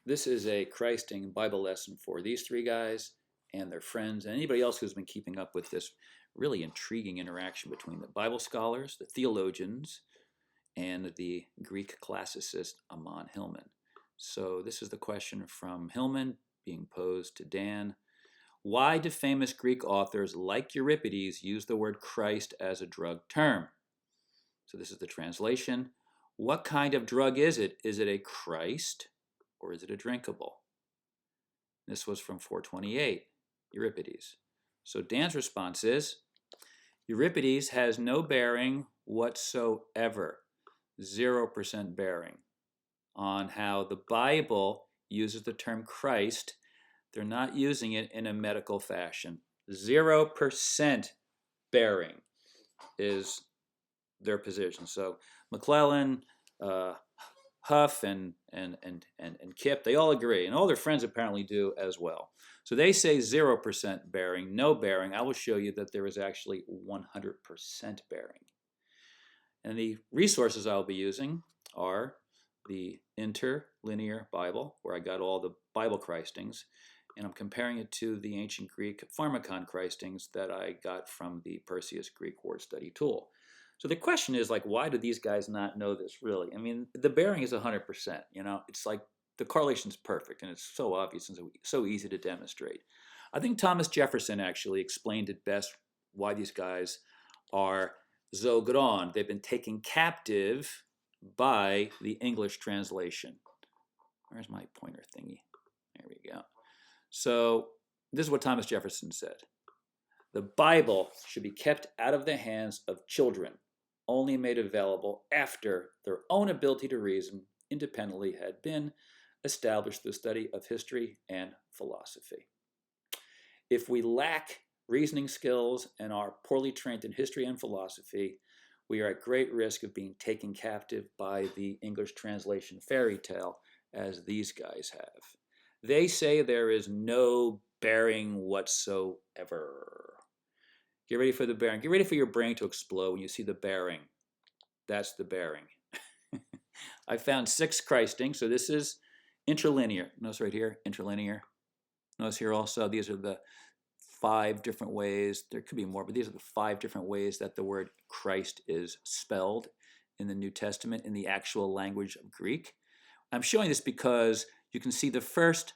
This is a Christing Bible lesson for these three guys and their friends and anybody else who's been keeping up with this really intriguing interaction between the Bible scholars, the theologians, and the Greek classicist Amon Hillman. So this is the question from Hillman being posed to Dan. Why do famous Greek authors like Euripides use the word Christ as a drug term? So this is the translation. What kind of drug is it? Is it a Christ or is it a drinkable? This was from 428, Euripides. So Dan's response is, Euripides has no bearing whatsoever, 0% bearing on how the Bible uses the term Christ. They're not using it in a medical fashion. 0% bearing is their position. So McClellan, Huff, and Kipp, they all agree, and all their friends apparently do as well. So they say 0% bearing, no bearing. I will show you that there is actually 100% bearing. And the resources I'll be using are the Interlinear Bible, where I got all the Bible Christings, and I'm comparing it to the ancient Greek Pharmacon Christings that I got from the Perseus Greek Word Study Tool. So the question is, like, why do these guys not know this, really? I mean, the bearing is 100%, you know? It's like the correlation is perfect, and it's so obvious and so easy to demonstrate. I think Thomas Jefferson actually explained it best why these guys are Zogron. They've been taken captive by the English translation. Where's my pointer thingy? There we go. So this is what Thomas Jefferson said. The Bible should be kept out of the hands of children, only made available after their own ability to reason independently had been established through the study of history and philosophy. If we lack reasoning skills and are poorly trained in history and philosophy, we are at great risk of being taken captive by the English translation fairy tale, as these guys have. They say there is no bearing whatsoever. Get ready for the bearing. Get ready for your brain to explode when you see the bearing. That's the bearing. I found 6 Christings, so this is interlinear. Notice right here, interlinear. Notice here also, these are the 5 different ways. There could be more, but these are the 5 different ways that the word Christ is spelled in the New Testament in the actual language of Greek. I'm showing this because you can see the first,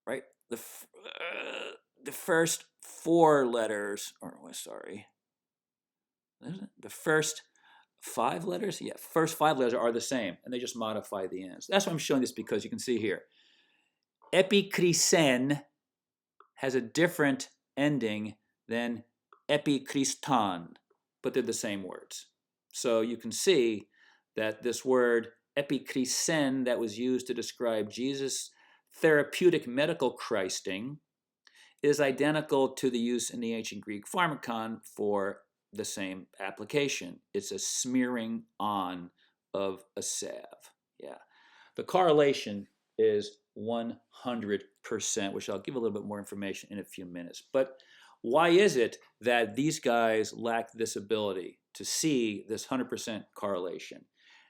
right? The first 4 letters, or sorry, the first 5 letters? Yeah, first 5 letters are the same, and they just modify the ends. That's why I'm showing this, because you can see here, epi-christen has a different ending than epi-christon, but they're the same words. So you can see that this word epi-christen that was used to describe Jesus' therapeutic medical Christing is identical to the use in the ancient Greek pharmacon for the same application. It's a smearing on of a salve. Yeah. The correlation is 100%, which I'll give a little bit more information in a few minutes. But why is it that these guys lack this ability to see this 100% correlation?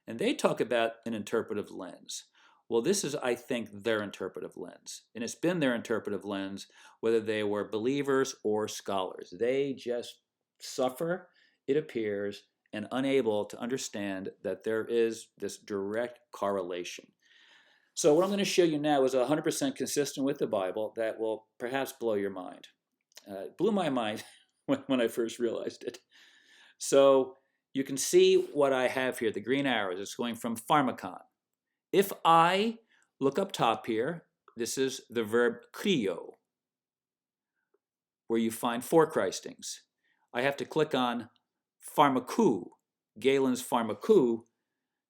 And they talk about an interpretive lens. Well, this is, I think, their interpretive lens. And it's been their interpretive lens whether they were believers or scholars. They just suffer, it appears, and unable to understand that there is this direct correlation. So what I'm going to show you now is 100% consistent with the Bible that will perhaps blow your mind. It blew my mind when I first realized it. So you can see what I have here, the green arrows. It's going from pharmacon. If I look up top here, this is the verb krio, where you find 4 Christings. I have to click on pharmakou, Galen's pharmakou,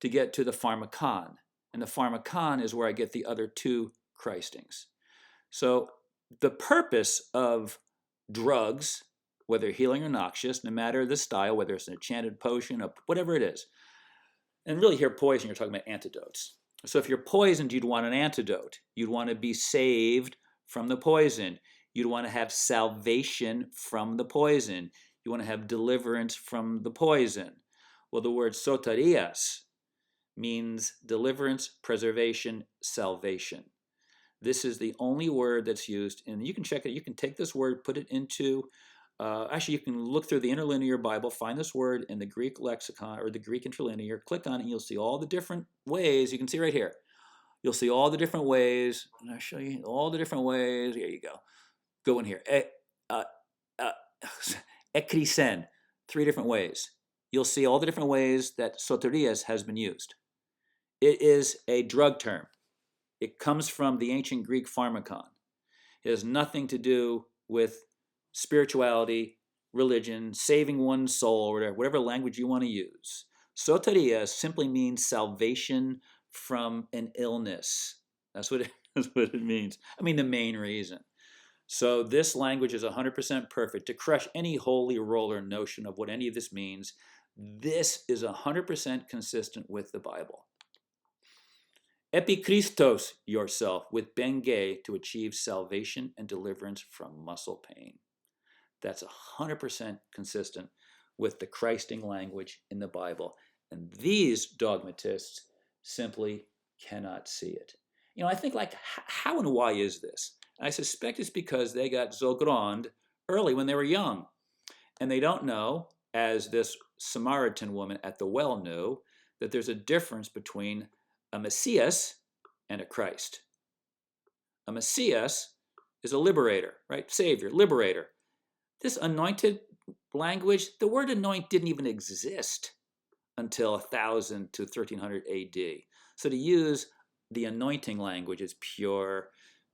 to get to the pharmacon. And the pharmacon is where I get the other 2 Christings. So the purpose of drugs, whether healing or noxious, no matter the style, whether it's an enchanted potion or whatever it is, and really here poison, you're talking about antidotes. So if you're poisoned, you'd want an antidote. You'd want to be saved from the poison. You'd want to have salvation from the poison. You want to have deliverance from the poison. Well, the word sotarias means deliverance, preservation, salvation. This is the only word that's used, and you can check it. You can take this word, put it into, actually, you can look through the interlinear Bible, find this word in the Greek lexicon or the Greek interlinear, click on it, and you'll see all the different ways. You can see right here. You'll see all the different ways, and I'll show you all the different ways. Here you go. Go in here. Uh, uh, epi-christing, 3 different ways. You'll see all the different ways that soterias has been used. It is a drug term. It comes from the ancient Greek pharmacon. It has nothing to do with spirituality, religion, saving one's soul, or whatever language you want to use. Soteria simply means salvation from an illness. That's what it means. I mean, the main reason. So this language is 100% perfect. To crush any holy roller notion of what any of this means, this is 100% consistent with the Bible. Epi-Christos yourself with Bengay to achieve salvation and deliverance from muscle pain. That's 100% consistent with the Christing language in the Bible. And these dogmatists simply cannot see it. You know, I think, like, how and why is this? And I suspect it's because they got Zogron early when they were young. And they don't know, as this Samaritan woman at the well knew, that there's a difference between a Messias and a Christ. A Messias is a liberator, right? Savior, liberator. This anointed language, the word anoint didn't even exist until 1000 to 1300 AD. So to use the anointing language is pure,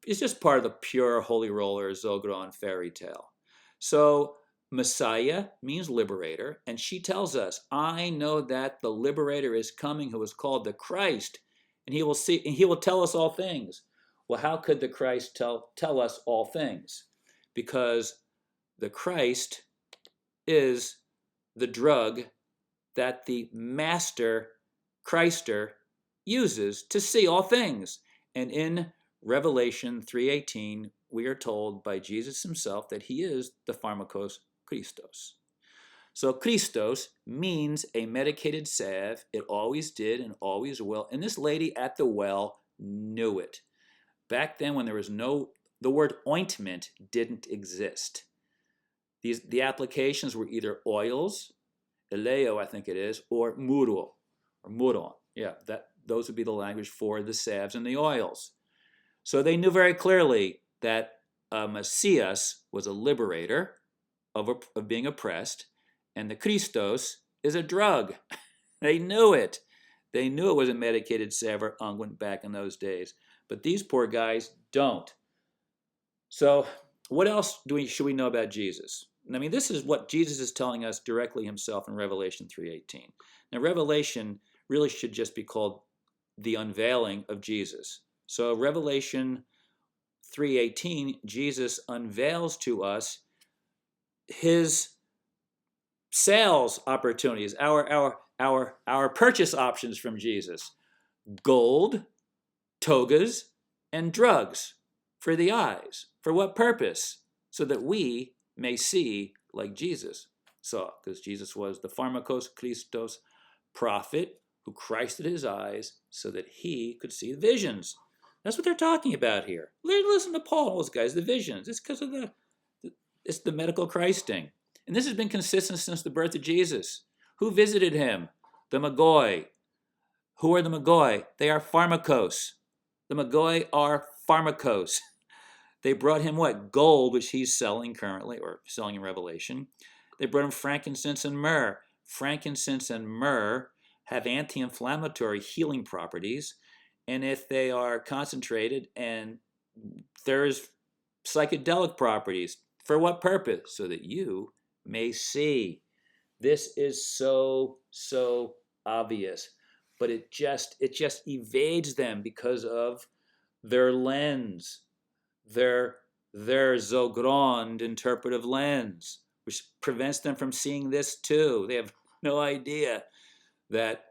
it's just part of the pure holy roller Zogron fairy tale. So Messiah means liberator, and she tells us, I know that the liberator is coming who is called the Christ, and he will tell us all things. Well, how could the Christ tell us all things? Because the Christ is the drug that the master Christer uses to see all things. And in Revelation 3:18, we are told by Jesus himself that he is the pharmakos Christos. So Christos means a medicated salve. It always did and always will. And this lady at the well knew it. Back then, when there was the word ointment didn't exist. The applications were either oils, eleo I think it is, or muro, or muron. Yeah, those would be the language for the salves and the oils. So they knew very clearly that Messias was a liberator of being oppressed, and the Christos is a drug. They knew it. They knew it was a medicated salve or unguent back in those days. But these poor guys don't. So what else should we know about Jesus? I mean, this is what Jesus is telling us directly himself in Revelation 3:18. Now, Revelation really should just be called the unveiling of Jesus. So Revelation 3:18, Jesus unveils to us his sales opportunities, our purchase options from Jesus. Gold, togas, and drugs for the eyes. For what purpose? So that we may see like Jesus saw, because Jesus was the pharmakos Christos prophet who Christed his eyes so that he could see visions. That's what they're talking about here. Listen to Paul and those guys, the visions. It's because of it's the medical Christing. And this has been consistent since the birth of Jesus. Who visited him? The Magoi. Who are the Magoi? They are pharmakos. The Magoi are pharmakos. They brought him what? Gold, which he's selling currently, or selling in Revelation. They brought him frankincense and myrrh. Frankincense and myrrh have anti-inflammatory healing properties. And if they are concentrated, and there's psychedelic properties. For what purpose? So that you may see. This is so obvious. But it just evades them because of their lens. Their Zogron interpretive lens, which prevents them from seeing this too. They have no idea that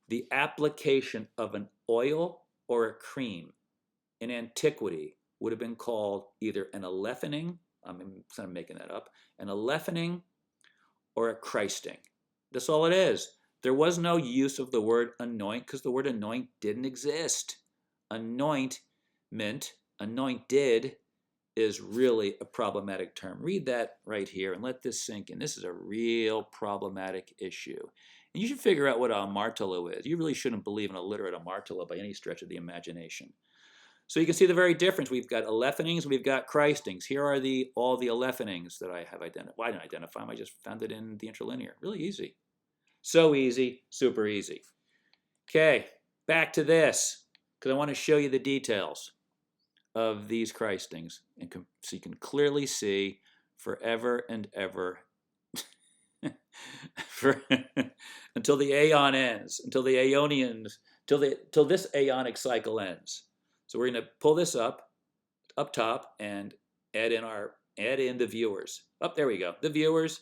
the application of an oil or a cream in antiquity would have been called either an alephaning, I'm kind of making that up, an alephaning or a Christing. That's all it is. There was no use of the word anoint because the word anoint didn't exist. Anointment, anointed is really a problematic term. Read that right here and let this sink in. This is a real problematic issue. And you should figure out what a amartolo is. You really shouldn't believe in a literate amartolo by any stretch of the imagination. So you can see the very difference. We've got alephanings, we've got christings. Here are all the alephanings that I have identified. Well, I didn't identify them, I just found it in the interlinear. Really easy. So easy, super easy. Okay, back to this, because I want to show you the details of these christings, and so you can clearly see forever and ever, until the aeon ends, until the aeonians, till this aeonic cycle ends. So we're going to pull this up top, and add in the viewers. Oh, there we go. The viewers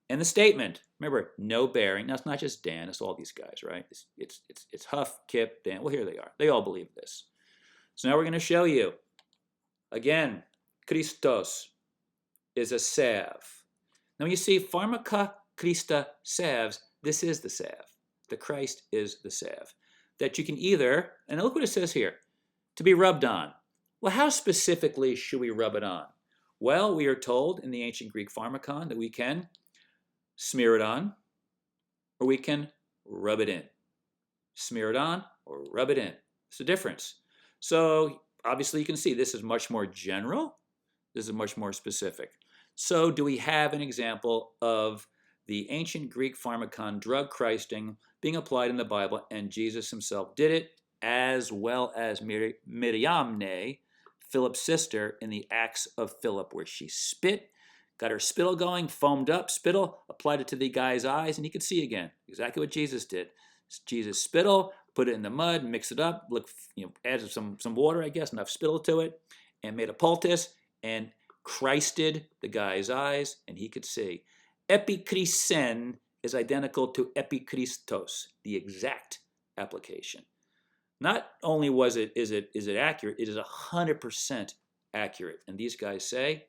and the statement. Remember, no bearing. Now it's not just Dan. It's all these guys, right? It's Huff, Kipp, Dan. Well, here they are. They all believe this. So now we're going to show you. Again, Christos is a salve. Now when you see pharmacology salves, this is the salve. The Christ is the salve. That you can either, and look what it says here, to be rubbed on. Well, how specifically should we rub it on? Well, we are told in the ancient Greek pharmacon that we can smear it on, or we can rub it in. Smear it on or rub it in. It's the difference. So obviously you can see this is much more general. This is much more specific. So do we have an example of the ancient Greek pharmacon drug christing being applied in the Bible, and Jesus himself did it, as well as Miriamne, Philip's sister, in the Acts of Philip, where she spit, got her spittle going, foamed up spittle, applied it to the guy's eyes, and he could see again. Exactly what Jesus did. Jesus spittle, put it in the mud, mix it up, added some water, I guess, enough spittle to it, and made a poultice, and Christed the guy's eyes, and he could see. Epi-christen is identical to epi-christos, the exact application. Not only is it accurate, it is 100% accurate. And these guys say,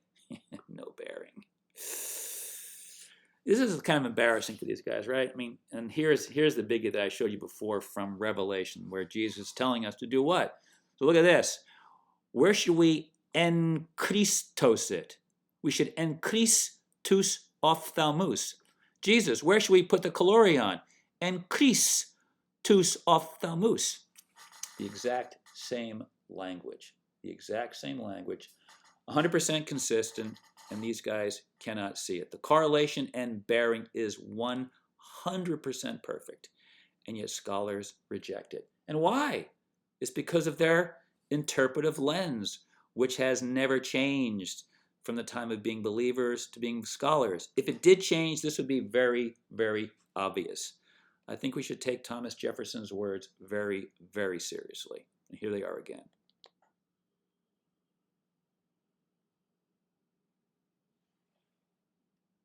no bearing. This is kind of embarrassing for these guys, right? I mean, and here's the biggie that I showed you before from Revelation, where Jesus is telling us to do what? So look at this. Where should we enkristos it? We should enkristus ophthalmus. Jesus, where should we put the kalorion? Enkristus ophthalmus. The exact same language. The exact same language. 100% consistent, and these guys cannot see it. The correlation and bearing is 100% perfect, and yet scholars reject it. And why? It's because of their interpretive lens, which has never changed from the time of being believers to being scholars. If it did change, this would be very, very obvious. I think we should take Thomas Jefferson's words very, very seriously. And here they are again.